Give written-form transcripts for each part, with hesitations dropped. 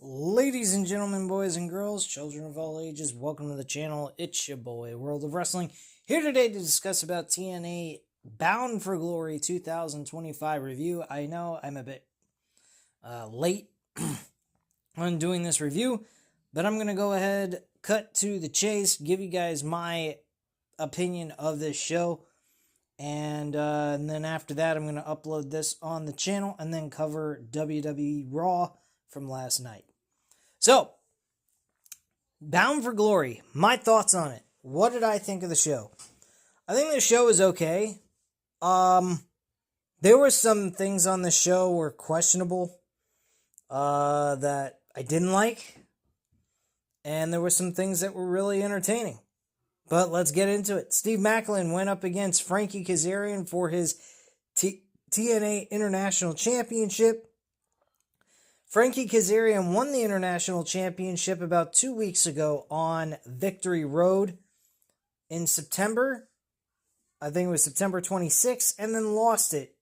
Ladies and gentlemen, boys and girls, children of all ages, welcome to the channel. It's your boy, World of Wrestling, here today to discuss about TNA Bound for Glory 2025 review. I know I'm a bit late on doing this review, but I'm going to go ahead, cut to the chase, give you guys my opinion of this show, and then after that, I'm going to upload this on the channel and then cover WWE Raw from last night. So, Bound for Glory, my thoughts on it. What did I think of the show? I think the show is okay. There were some things on the show were questionable that I didn't like. And there were some things that were really entertaining. But let's get into it. Steve Maclin went up against Frankie Kazarian for his TNA International Championship. Frankie Kazarian won the International Championship about 2 weeks ago on Victory Road in September. I think it was September 26th, and then lost it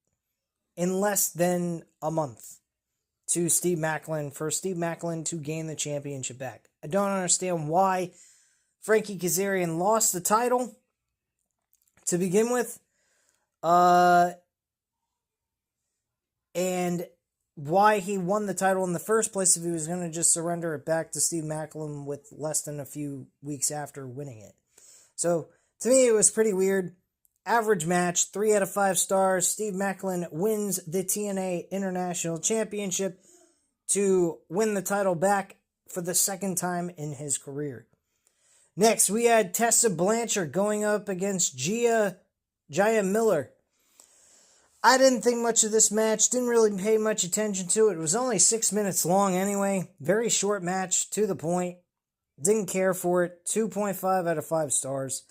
in less than a month to Steve Maclin for Steve Maclin to gain the championship back. I don't understand why Frankie Kazarian lost the title to begin with. And why he won the title in the first place if he was going to just surrender it back to Steve Maclin with less than a few weeks after winning it. So, to me, it was pretty weird. Average match, 3 out of 5 stars. Steve Maclin wins the TNA International Championship to win the title back for the second time in his career. Next, we had Tessa Blanchard going up against Jaya Miller. I didn't think much of this match, didn't really pay much attention to it. It was only 6 minutes long anyway. Very short match, to the point. Didn't care for it. 2.5 out of 5 stars.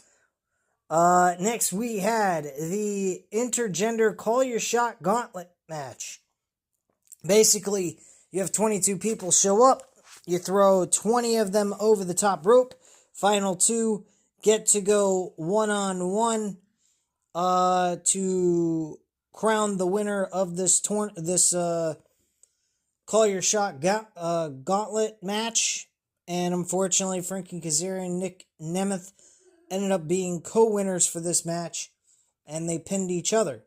Next, we had the intergender Call Your Shot Gauntlet match. Basically, you have 22 people show up. You throw 20 of them over the top rope. Final 2 get to go one-on-one to crown the winner of this Call Your Shot Gauntlet match. And unfortunately, Frankie Kazarian and Nick Nemeth ended up being co-winners for this match, and they pinned each other.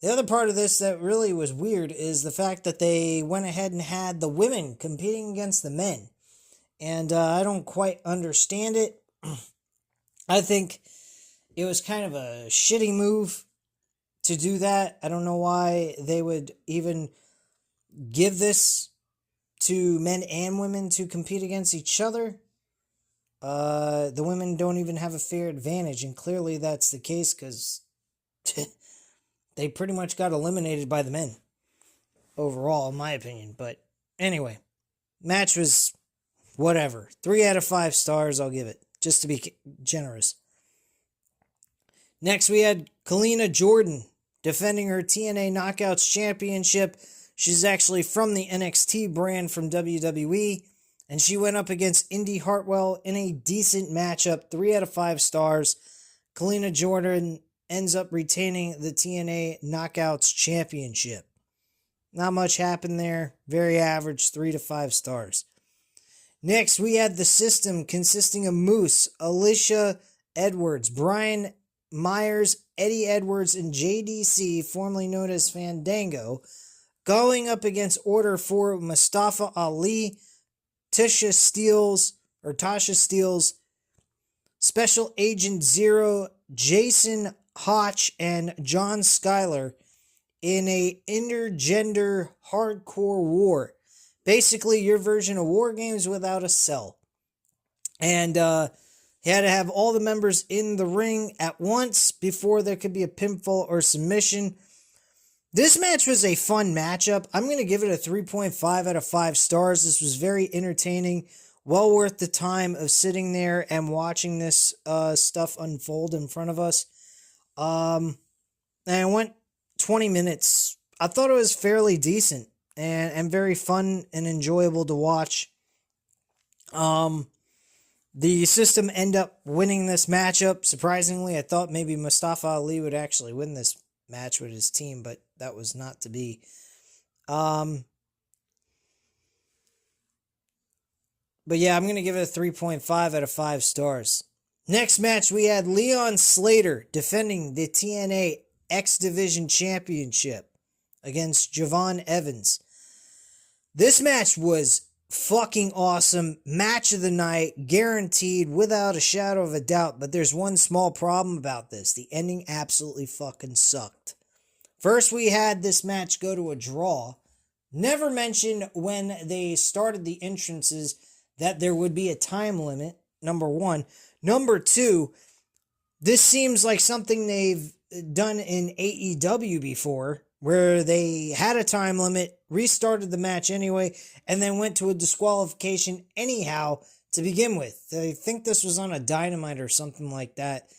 The other part of this that really was weird is the fact that they went ahead and had the women competing against the men. And I don't quite understand it. I think it was kind of a shitty move to do that. I don't know why they would even give this to men and women to compete against each other. The women don't even have a fair advantage, and clearly that's the case because they pretty much got eliminated by the men overall, in my opinion. But anyway, match was whatever. 3 out of 5 stars, I'll give it, just to be generous. Next, we had Kalina Jordan defending her TNA Knockouts Championship. She's actually from the NXT brand from WWE, and she went up against Indy Hartwell in a decent matchup, 3 out of 5 stars. Kalina Jordan ends up retaining the TNA Knockouts Championship. Not much happened there. Very average, 3 to 5 stars. Next, we had the System consisting of Moose, Alicia Edwards, Brian Myers, Eddie Edwards, and JDC, formerly known as Fandango, going up against Order 4, Mustafa Ali, Tasha Steelz, Special Agent Zero, Jason Hotch, and John Schuyler in a intergender hardcore war. Basically, your version of War Games without a cell. And he had to have all the members in the ring at once before there could be a pinfall or submission. This match was a fun matchup. I'm going to give it a 3.5 out of 5 stars. This was very entertaining. Well worth the time of sitting there and watching this stuff unfold in front of us. And it went 20 minutes. I thought it was fairly decent and very fun and enjoyable to watch. The System end up winning this matchup. Surprisingly, I thought maybe Mustafa Ali would actually win this match with his team, but that was not to be. But yeah, I'm going to give it a 3.5 out of 5 stars. Next match, we had Leon Slater defending the TNA X Division Championship against Javon Evans. This match was fucking awesome. Match of the night, guaranteed without a shadow of a doubt. But there's one small problem about this. The ending absolutely fucking sucked. First, we had this match go to a draw. Never mentioned when they started the entrances that there would be a time limit, number one. Number two, this seems like something they've done in AEW before, where they had a time limit, restarted the match anyway, and then went to a disqualification anyhow to begin with. I think this was on a Dynamite or something like that,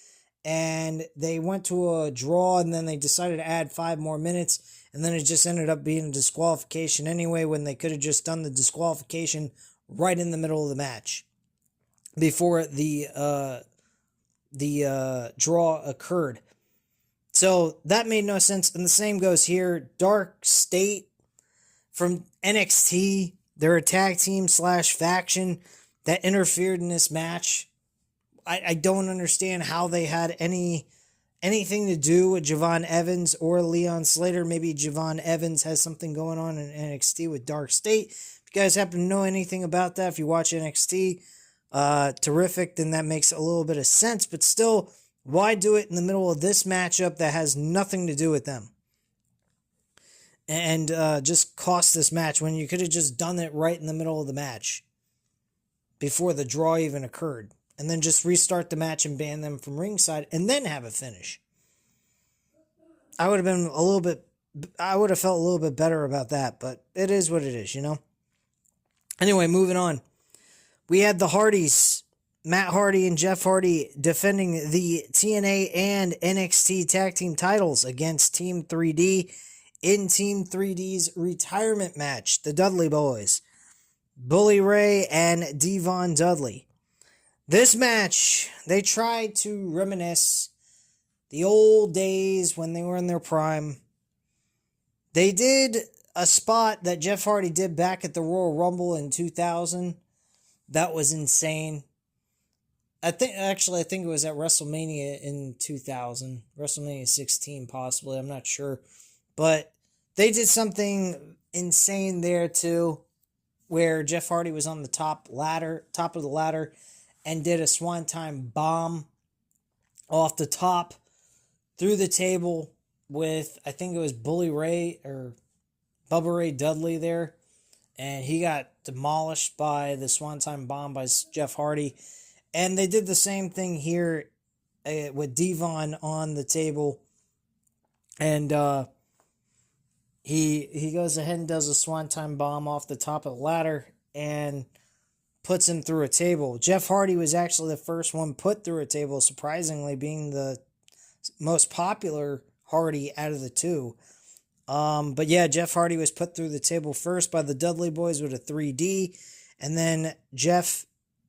and they went to a draw, and then they decided to add 5 more minutes, and then it just ended up being a disqualification anyway, when they could have just done the disqualification right in the middle of the match before the draw occurred. So that made no sense. And the same goes here. Dark State from NXT, they're a tag team / faction that interfered in this match. I don't understand how they had anything to do with Javon Evans or Leon Slater. Maybe Javon Evans has something going on in NXT with Dark State. If you guys happen to know anything about that, if you watch NXT, terrific, then that makes a little bit of sense. But still, why do it in the middle of this matchup that has nothing to do with them? And just cost this match when you could have just done it right in the middle of the match before the draw even occurred. And then just restart the match and ban them from ringside and then have a finish. I would have felt a little bit better about that, but it is what it is, you know? Anyway, moving on. We had the Hardys, Matt Hardy and Jeff Hardy, defending the TNA and NXT tag team titles against Team 3D in Team 3D's retirement match, the Dudley Boys, Bully Ray and Devon Dudley. This match, they tried to reminisce the old days when they were in their prime. They did a spot that Jeff Hardy did back at the Royal Rumble in 2000. That was insane. I think it was at WrestleMania in 2000. WrestleMania 16 possibly, I'm not sure. But they did something insane there too, where Jeff Hardy was on the top of the ladder, and did a Swanton bomb off the top through the table with, I think it was Bully Ray or Bubba Ray Dudley there. And he got demolished by the Swanton bomb by Jeff Hardy. And they did the same thing here with Devon on the table. And he goes ahead and does a Swanton bomb off the top of the ladder and puts him through a table. Jeff Hardy was actually the first one put through a table, surprisingly, being the most popular Hardy out of the two. But yeah, Jeff Hardy was put through the table first by the Dudley Boys with a 3D, and then Jeff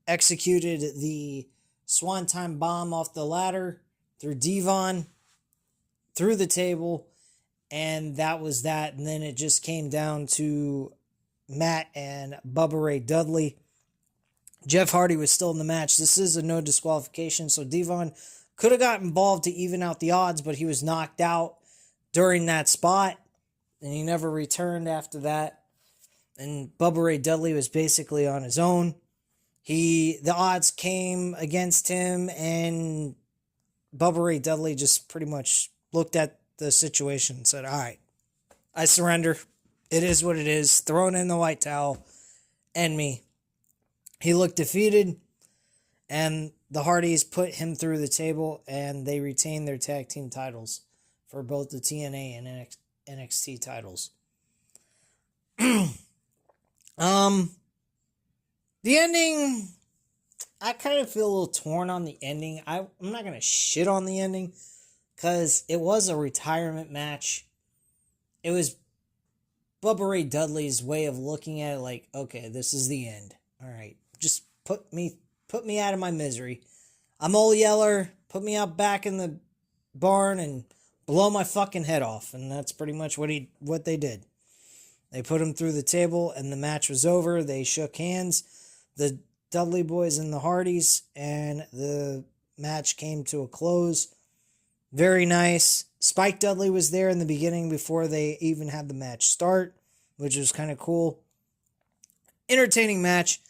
executed the Swanton bomb off the ladder through Devon, through the table, and that was that. And then it just came down to Matt and Bubba Ray Dudley. Jeff Hardy was still in the match. This is a no disqualification, so Devon could have got involved to even out the odds, but he was knocked out during that spot, and he never returned after that. And Bubba Ray Dudley was basically on his own. The odds came against him, and Bubba Ray Dudley just pretty much looked at the situation and said, all right, I surrender. It is what it is. Thrown in the white towel. End me. He looked defeated, and the Hardys put him through the table, and they retained their tag team titles for both the TNA and NXT titles. The ending, I kind of feel a little torn on the ending. I'm not going to shit on the ending, because it was a retirement match. It was Bubba Ray Dudley's way of looking at it like, okay, this is the end. All right, just put me out of my misery. I'm Old Yeller. Put me out back in the barn and blow my fucking head off. And that's pretty much what they did. They put him through the table, and the match was over. They shook hands. The Dudley Boys and the Hardys, and the match came to a close. Very nice. Spike Dudley was there in the beginning before they even had the match start, which was kind of cool. Entertaining match.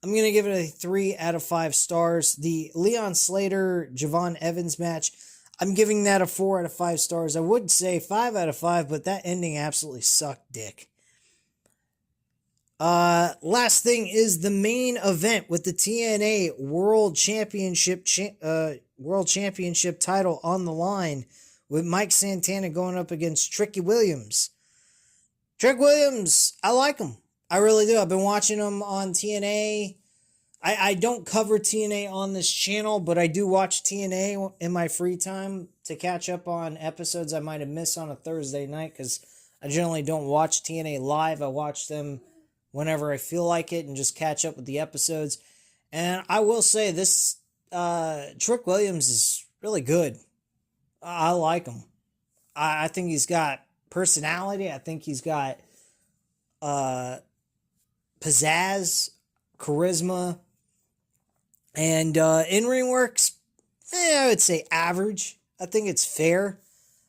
I'm going to give it a 3 out of 5 stars. The Leon Slater, Javon Evans match, I'm giving that a 4 out of 5 stars. I would say 5 out of 5, but that ending absolutely sucked dick. Last thing is the main event with the TNA World Championship title on the line, with Mike Santana going up against Tricky Williams. Trick Williams, I like him. I really do. I've been watching him on TNA. I don't cover TNA on this channel, but I do watch TNA in my free time to catch up on episodes I might have missed on a Thursday night, because I generally don't watch TNA live. I watch them whenever I feel like it and just catch up with the episodes. And I will say this, Trick Williams is really good. I like him. I think he's got personality. I think he's got pizzazz, charisma, and in-ring works, I would say average. I think it's fair.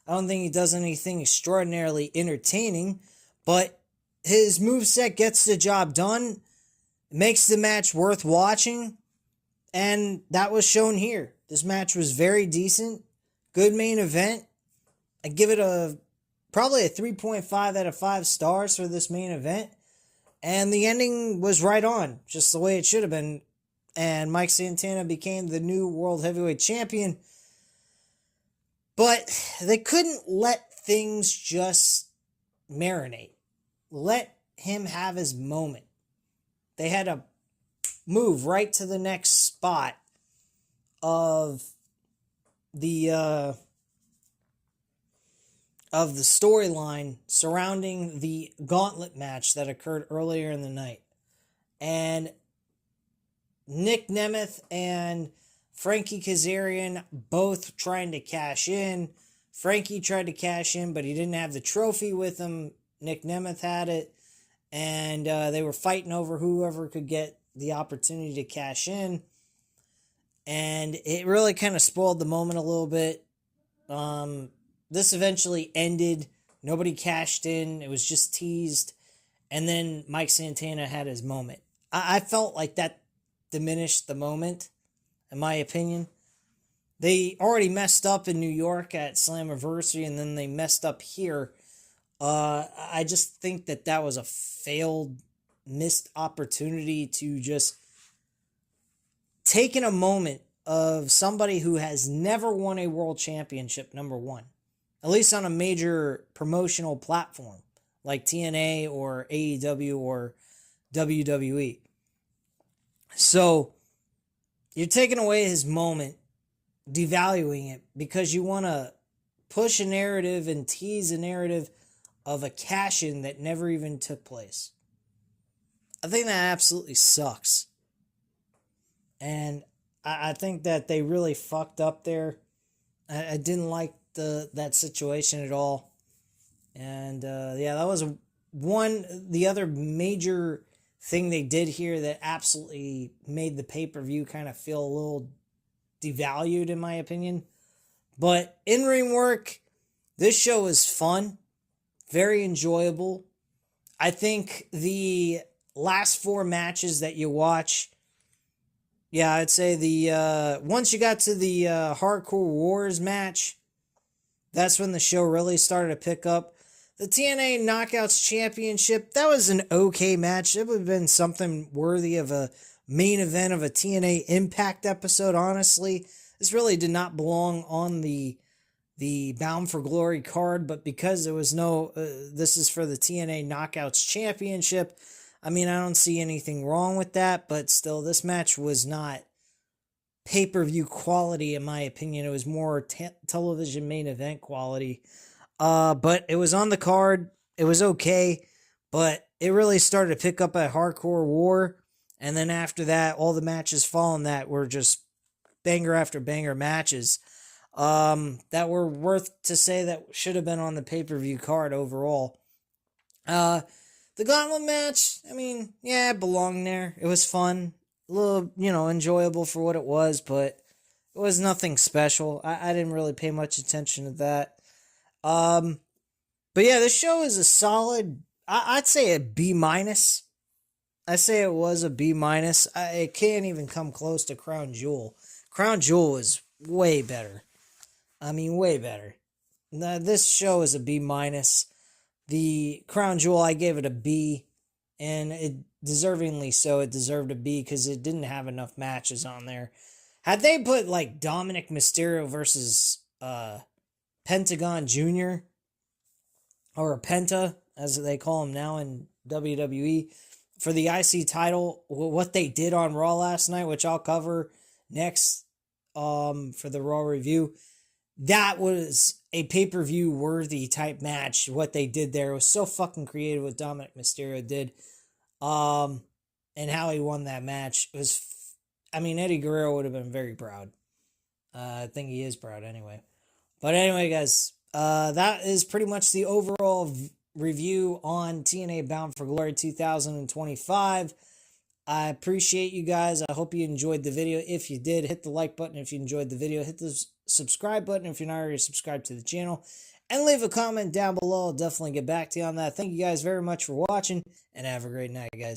I don't think he does anything extraordinarily entertaining, but his moveset gets the job done, makes the match worth watching, and that was shown here. This match was very decent, good main event. I give it probably a 3.5 out of 5 stars for this main event, and the ending was right on, just the way it should have been, and Mike Santana became the new World Heavyweight Champion. But they couldn't let things just marinate. Let him have his moment. They had to move right to the next spot of the storyline surrounding the gauntlet match that occurred earlier in the night. And Nick Nemeth and Frankie Kazarian both trying to cash in. Frankie tried to cash in, but he didn't have the trophy with him. Nick Nemeth had it, and they were fighting over whoever could get the opportunity to cash in, and it really kind of spoiled the moment a little bit. This eventually ended. Nobody cashed in. It was just teased, and then Mike Santana had his moment. I felt like that diminished the moment, in my opinion. They already messed up in New York at Slammiversary, and then they messed up here. I just think that was a failed, missed opportunity to just taking a moment of somebody who has never won a world championship, number one, at least on a major promotional platform like TNA or AEW or WWE. So you're taking away his moment, devaluing it, because you want to push a narrative and tease a narrative of a cash-in that never even took place. I think that absolutely sucks. And I think that they really fucked up there. I didn't like that situation at all. And that was the other major thing they did here that absolutely made the pay-per-view kind of feel a little devalued, in my opinion. But in-ring work, this show was fun. Very enjoyable. I think the last 4 matches that you watch, I'd say once you got to the Hardcore Wars match, that's when the show really started to pick up. The TNA Knockouts Championship, that was an okay match. It would have been something worthy of a main event of a TNA Impact episode, honestly. This really did not belong on the Bound for Glory card, but because there was no, this is for the TNA Knockouts Championship, I mean, I don't see anything wrong with that, but still, this match was not pay-per-view quality, in my opinion. It was more television main event quality, but it was on the card. It was okay, but it really started to pick up at Hardcore War, and then after that, all the matches following that were just banger after banger matches. That were worth to say that should have been on the pay-per-view card overall. The Gauntlet match, I mean, it belonged there. It was fun. a little, enjoyable for what it was, but it was nothing special. I didn't really pay much attention to that. Um, but yeah, this show is a solid. I'd say a B minus. I say it was a B minus. It can't even come close to Crown Jewel. Crown Jewel is way better. I mean, way better. Now, this show is a B minus. The Crown Jewel, I gave it a B, and it deservingly so. It deserved a B because it didn't have enough matches on there. Had they put like Dominic Mysterio versus Pentagon Jr. or Penta, as they call him now in WWE, for the IC title, what they did on Raw last night, which I'll cover next for the Raw review, that was a pay-per-view worthy type match. What they did there was so fucking creative what Dominic Mysterio did. And how he won that match was, Eddie Guerrero would have been very proud. I think he is proud anyway. But anyway, guys, that is pretty much the overall review on TNA Bound for Glory 2025. I appreciate you guys. I hope you enjoyed the video. If you did, hit the like button if you enjoyed the video. Hit the subscribe button if you're not already subscribed to the channel. And leave a comment down below. I'll definitely get back to you on that. Thank you guys very much for watching, and have a great night, guys.